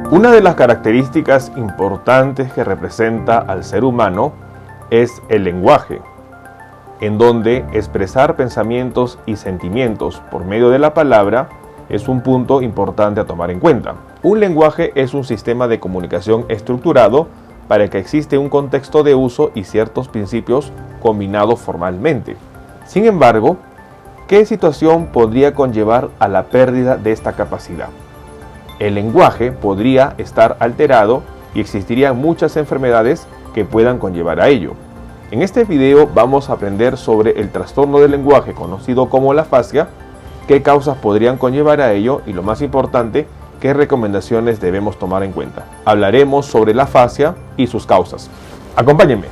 Una de las características importantes que representa al ser humano es el lenguaje, en donde expresar pensamientos y sentimientos por medio de la palabra es un punto importante a tomar en cuenta. Un lenguaje es un sistema de comunicación estructurado para el que existe un contexto de uso y ciertos principios combinados formalmente. Sin embargo, ¿qué situación podría conllevar a la pérdida de esta capacidad? El lenguaje podría estar alterado y existirían muchas enfermedades que puedan conllevar a ello. En este video vamos a aprender sobre el trastorno del lenguaje conocido como la afasia, qué causas podrían conllevar a ello y, lo más importante, qué recomendaciones debemos tomar en cuenta. Hablaremos sobre la afasia y sus causas. Acompáñenme.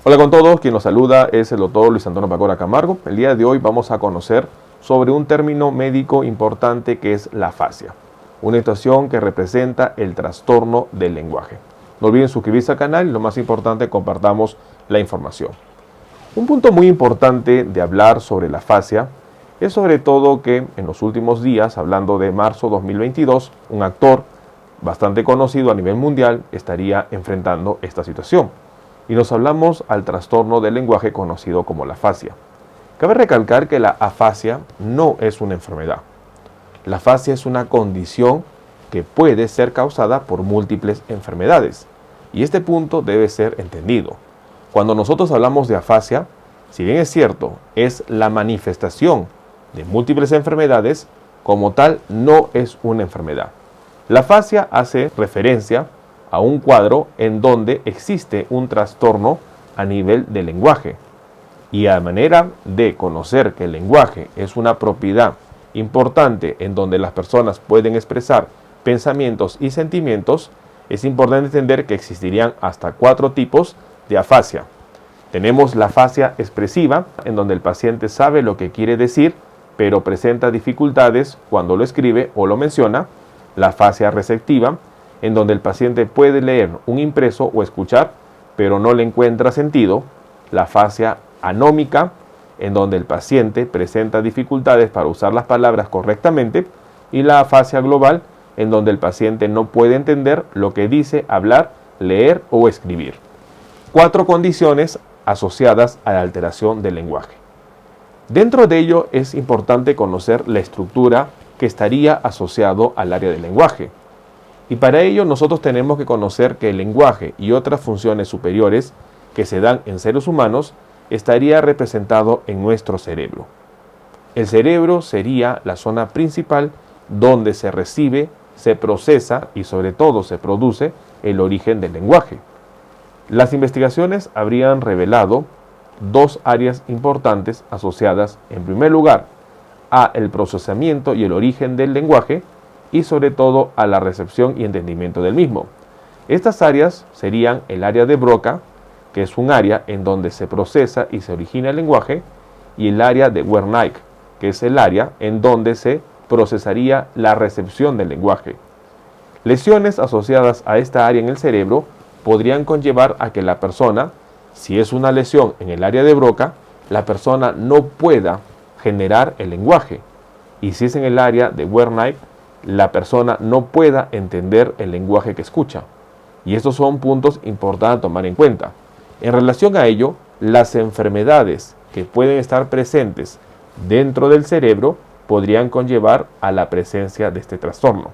Hola con todos, quien nos saluda es el doctor Luis Antonio Pacora Camargo. El día de hoy vamos a conocer sobre un término médico importante que es la afasia, una situación que representa el trastorno del lenguaje. No olviden suscribirse al canal y, lo más importante, compartamos la información. Un punto muy importante de hablar sobre la afasia es sobre todo que en los últimos días, hablando de marzo 2022, un actor bastante conocido a nivel mundial estaría enfrentando esta situación. Y nos hablamos al trastorno del lenguaje conocido como la afasia. Cabe recalcar que la afasia no es una enfermedad. La afasia es una condición que puede ser causada por múltiples enfermedades. Y este punto debe ser entendido. Cuando nosotros hablamos de afasia, si bien es cierto, es la manifestación de múltiples enfermedades, como tal no es una enfermedad. La afasia hace referencia a un cuadro en donde existe un trastorno a nivel del lenguaje. Y a manera de conocer que el lenguaje es una propiedad importante en donde las personas pueden expresar pensamientos y sentimientos, es importante entender que existirían hasta 4 tipos de afasia. Tenemos la afasia expresiva, en donde el paciente sabe lo que quiere decir, pero presenta dificultades cuando lo escribe o lo menciona. La afasia receptiva, en donde el paciente puede leer un impreso o escuchar, pero no le encuentra sentido. La afasia anómica, en donde el paciente presenta dificultades para usar las palabras correctamente. Y la afasia global, en donde el paciente no puede entender lo que dice, hablar, leer o escribir. 4 condiciones asociadas a la alteración del lenguaje. Dentro de ello es importante conocer la estructura que estaría asociado al área del lenguaje. Y para ello nosotros tenemos que conocer que el lenguaje y otras funciones superiores que se dan en seres humanos estaría representado en nuestro cerebro. El cerebro sería la zona principal donde se recibe, se procesa y sobre todo se produce el origen del lenguaje. Las investigaciones habrían revelado 2 áreas importantes asociadas, en primer lugar, a el procesamiento y el origen del lenguaje y sobre todo a la recepción y entendimiento del mismo. Estas áreas serían el área de Broca, que es un área en donde se procesa y se origina el lenguaje, y el área de Wernicke, que es el área en donde se procesaría la recepción del lenguaje. Lesiones asociadas a esta área en el cerebro podrían conllevar a que la persona, si es una lesión en el área de Broca, la persona no pueda generar el lenguaje. Y si es en el área de Wernicke, la persona no pueda entender el lenguaje que escucha. Y estos son puntos importantes a tomar en cuenta. En relación a ello, las enfermedades que pueden estar presentes dentro del cerebro podrían conllevar a la presencia de este trastorno.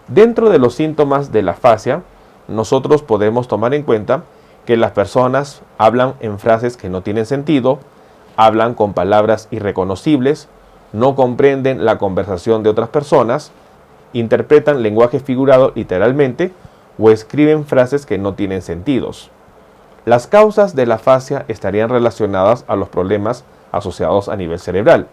Dentro de los síntomas de la afasia, nosotros podemos tomar en cuenta que las personas hablan en frases que no tienen sentido, hablan con palabras irreconocibles, no comprenden la conversación de otras personas, interpretan lenguaje figurado literalmente o escriben frases que no tienen sentidos. Las causas de la afasia estarían relacionadas a los problemas asociados a nivel cerebral.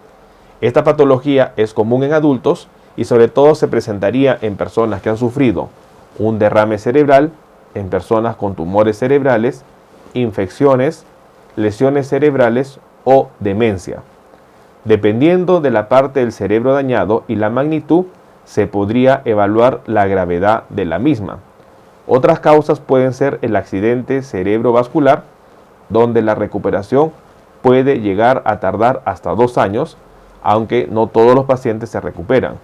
Esta patología es común en adultos y sobre todo se presentaría en personas que han sufrido un derrame cerebral, en personas con tumores cerebrales, infecciones, lesiones cerebrales o demencia. Dependiendo de la parte del cerebro dañado y la magnitud, se podría evaluar la gravedad de la misma. Otras causas pueden ser el accidente cerebrovascular, donde la recuperación puede llegar a tardar hasta 2 años, aunque no todos los pacientes se recuperan.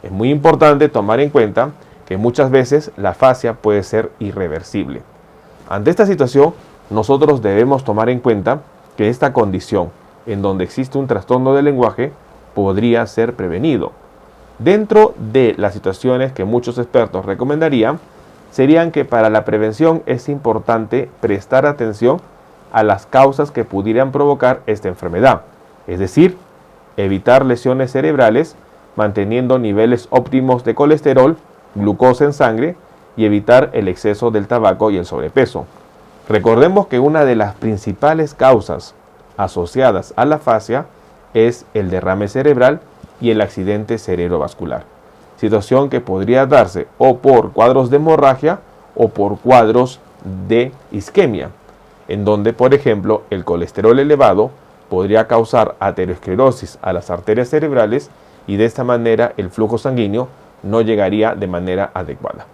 Es muy importante tomar en cuenta que muchas veces la afasia puede ser irreversible. Ante esta situación, nosotros debemos tomar en cuenta que esta condición, en donde existe un trastorno del lenguaje, podría ser prevenido. Dentro de las situaciones que muchos expertos recomendarían, serían que para la prevención es importante prestar atención a las causas que pudieran provocar esta enfermedad, es decir, evitar lesiones cerebrales, manteniendo niveles óptimos de colesterol, glucosa en sangre y evitar el exceso del tabaco y el sobrepeso. Recordemos que una de las principales causas asociadas a la afasia es el derrame cerebral y el accidente cerebrovascular, situación que podría darse o por cuadros de hemorragia o por cuadros de isquemia, en donde, por ejemplo, el colesterol elevado podría causar aterosclerosis a las arterias cerebrales y de esta manera el flujo sanguíneo no llegaría de manera adecuada.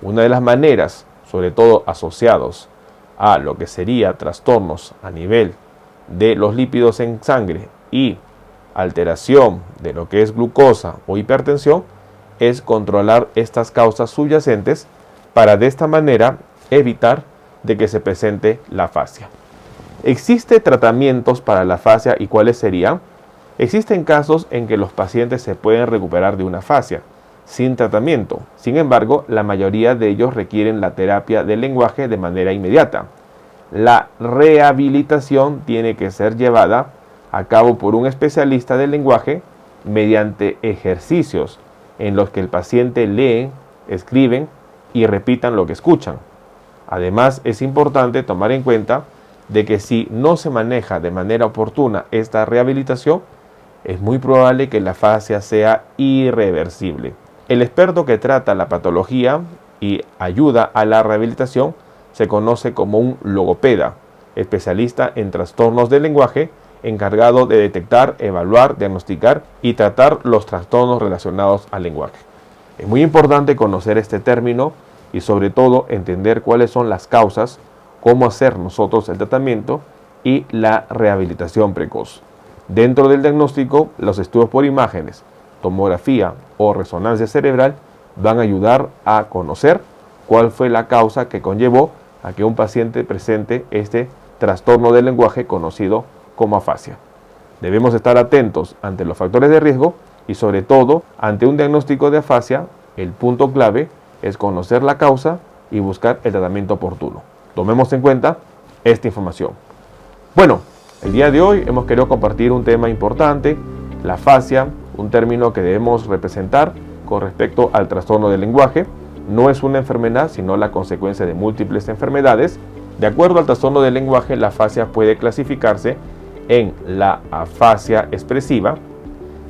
Una de las maneras, sobre todo asociados a lo que sería trastornos a nivel de los lípidos en sangre y alteración de lo que es glucosa o hipertensión, es controlar estas causas subyacentes para de esta manera evitar de que se presente la afasia. ¿Existen tratamientos para la afasia y cuáles serían? Existen casos en que los pacientes se pueden recuperar de una afasia sin tratamiento. Sin embargo, la mayoría de ellos requieren la terapia del lenguaje de manera inmediata. La rehabilitación tiene que ser llevada a cabo por un especialista del lenguaje mediante ejercicios en los que el paciente lee, escriben y repitan lo que escuchan. Además, es importante tomar en cuenta de que si no se maneja de manera oportuna esta rehabilitación, es muy probable que la afasia sea irreversible. El experto que trata la patología y ayuda a la rehabilitación se conoce como un logopeda, especialista en trastornos del lenguaje, encargado de detectar, evaluar, diagnosticar y tratar los trastornos relacionados al lenguaje. Es muy importante conocer este término y sobre todo entender cuáles son las causas, cómo hacer nosotros el tratamiento y la rehabilitación precoz. Dentro del diagnóstico, los estudios por imágenes, tomografía o resonancia cerebral van a ayudar a conocer cuál fue la causa que conllevó a que un paciente presente este trastorno del lenguaje conocido como afasia. Debemos estar atentos ante los factores de riesgo y sobre todo ante un diagnóstico de afasia, el punto clave es conocer la causa y buscar el tratamiento oportuno. Tomemos en cuenta esta información. Bueno, el día de hoy hemos querido compartir un tema importante, la afasia, un término que debemos representar con respecto al trastorno del lenguaje. No es una enfermedad, sino la consecuencia de múltiples enfermedades. De acuerdo al trastorno del lenguaje, la afasia puede clasificarse en la afasia expresiva,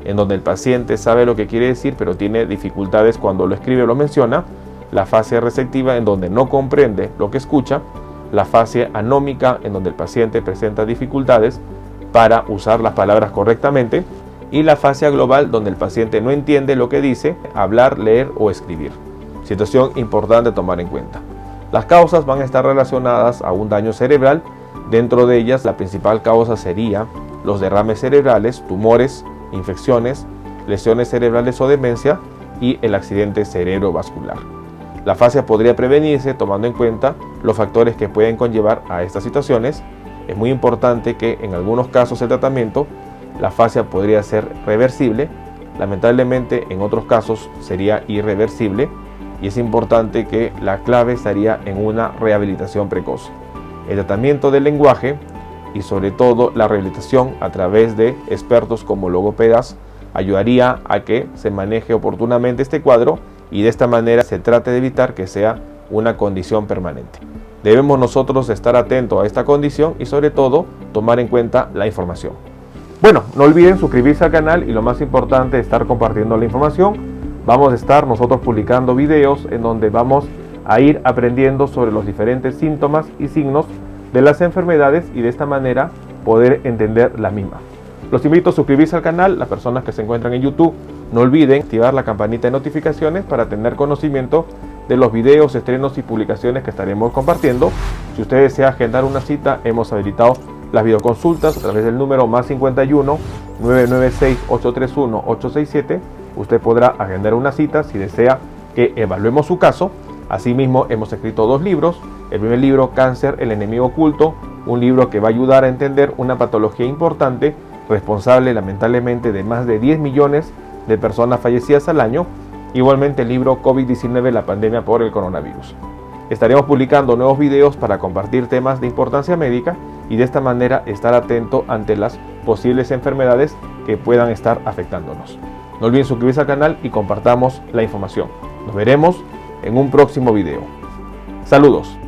en donde el paciente sabe lo que quiere decir, pero tiene dificultades cuando lo escribe o lo menciona. La afasia receptiva, en donde no comprende lo que escucha. La afasia anómica, en donde el paciente presenta dificultades para usar las palabras correctamente. Y la afasia global, donde el paciente no entiende lo que dice, hablar, leer o escribir. Situación importante a tomar en cuenta. Las causas van a estar relacionadas a un daño cerebral. Dentro de ellas, la principal causa sería los derrames cerebrales, tumores, infecciones, lesiones cerebrales o demencia y el accidente cerebrovascular. La afasia podría prevenirse tomando en cuenta los factores que pueden conllevar a estas situaciones. Es muy importante que en algunos casos el tratamiento, la afasia podría ser reversible. Lamentablemente en otros casos sería irreversible y es importante que la clave estaría en una rehabilitación precoz. El tratamiento del lenguaje y sobre todo la rehabilitación a través de expertos como logopedas ayudaría a que se maneje oportunamente este cuadro y de esta manera se trate de evitar que sea una condición permanente. Debemos nosotros estar atentos a esta condición y sobre todo tomar en cuenta la información. Bueno, no olviden suscribirse al canal y lo más importante, estar compartiendo la información. Vamos a estar nosotros publicando videos en donde vamos a ir aprendiendo sobre los diferentes síntomas y signos de las enfermedades y de esta manera poder entender la misma. Los invito a suscribirse al canal. Las personas que se encuentran en YouTube, no olviden activar la campanita de notificaciones para tener conocimiento de los videos, estrenos y publicaciones que estaremos compartiendo. Si usted desea agendar una cita, hemos habilitado las videoconsultas a través del número +51 996 831 867. Usted podrá agendar una cita si desea que evaluemos su caso. Asimismo, hemos escrito 2 libros. El primer libro, Cáncer, el enemigo oculto, un libro que va a ayudar a entender una patología importante, responsable lamentablemente de más de 10 millones de personas fallecidas al año. Igualmente el libro COVID-19, la pandemia por el coronavirus. Estaremos publicando nuevos videos para compartir temas de importancia médica y de esta manera estar atento ante las posibles enfermedades que puedan estar afectándonos. No olviden suscribirse al canal y compartamos la información. Nos veremos en un próximo video. Saludos.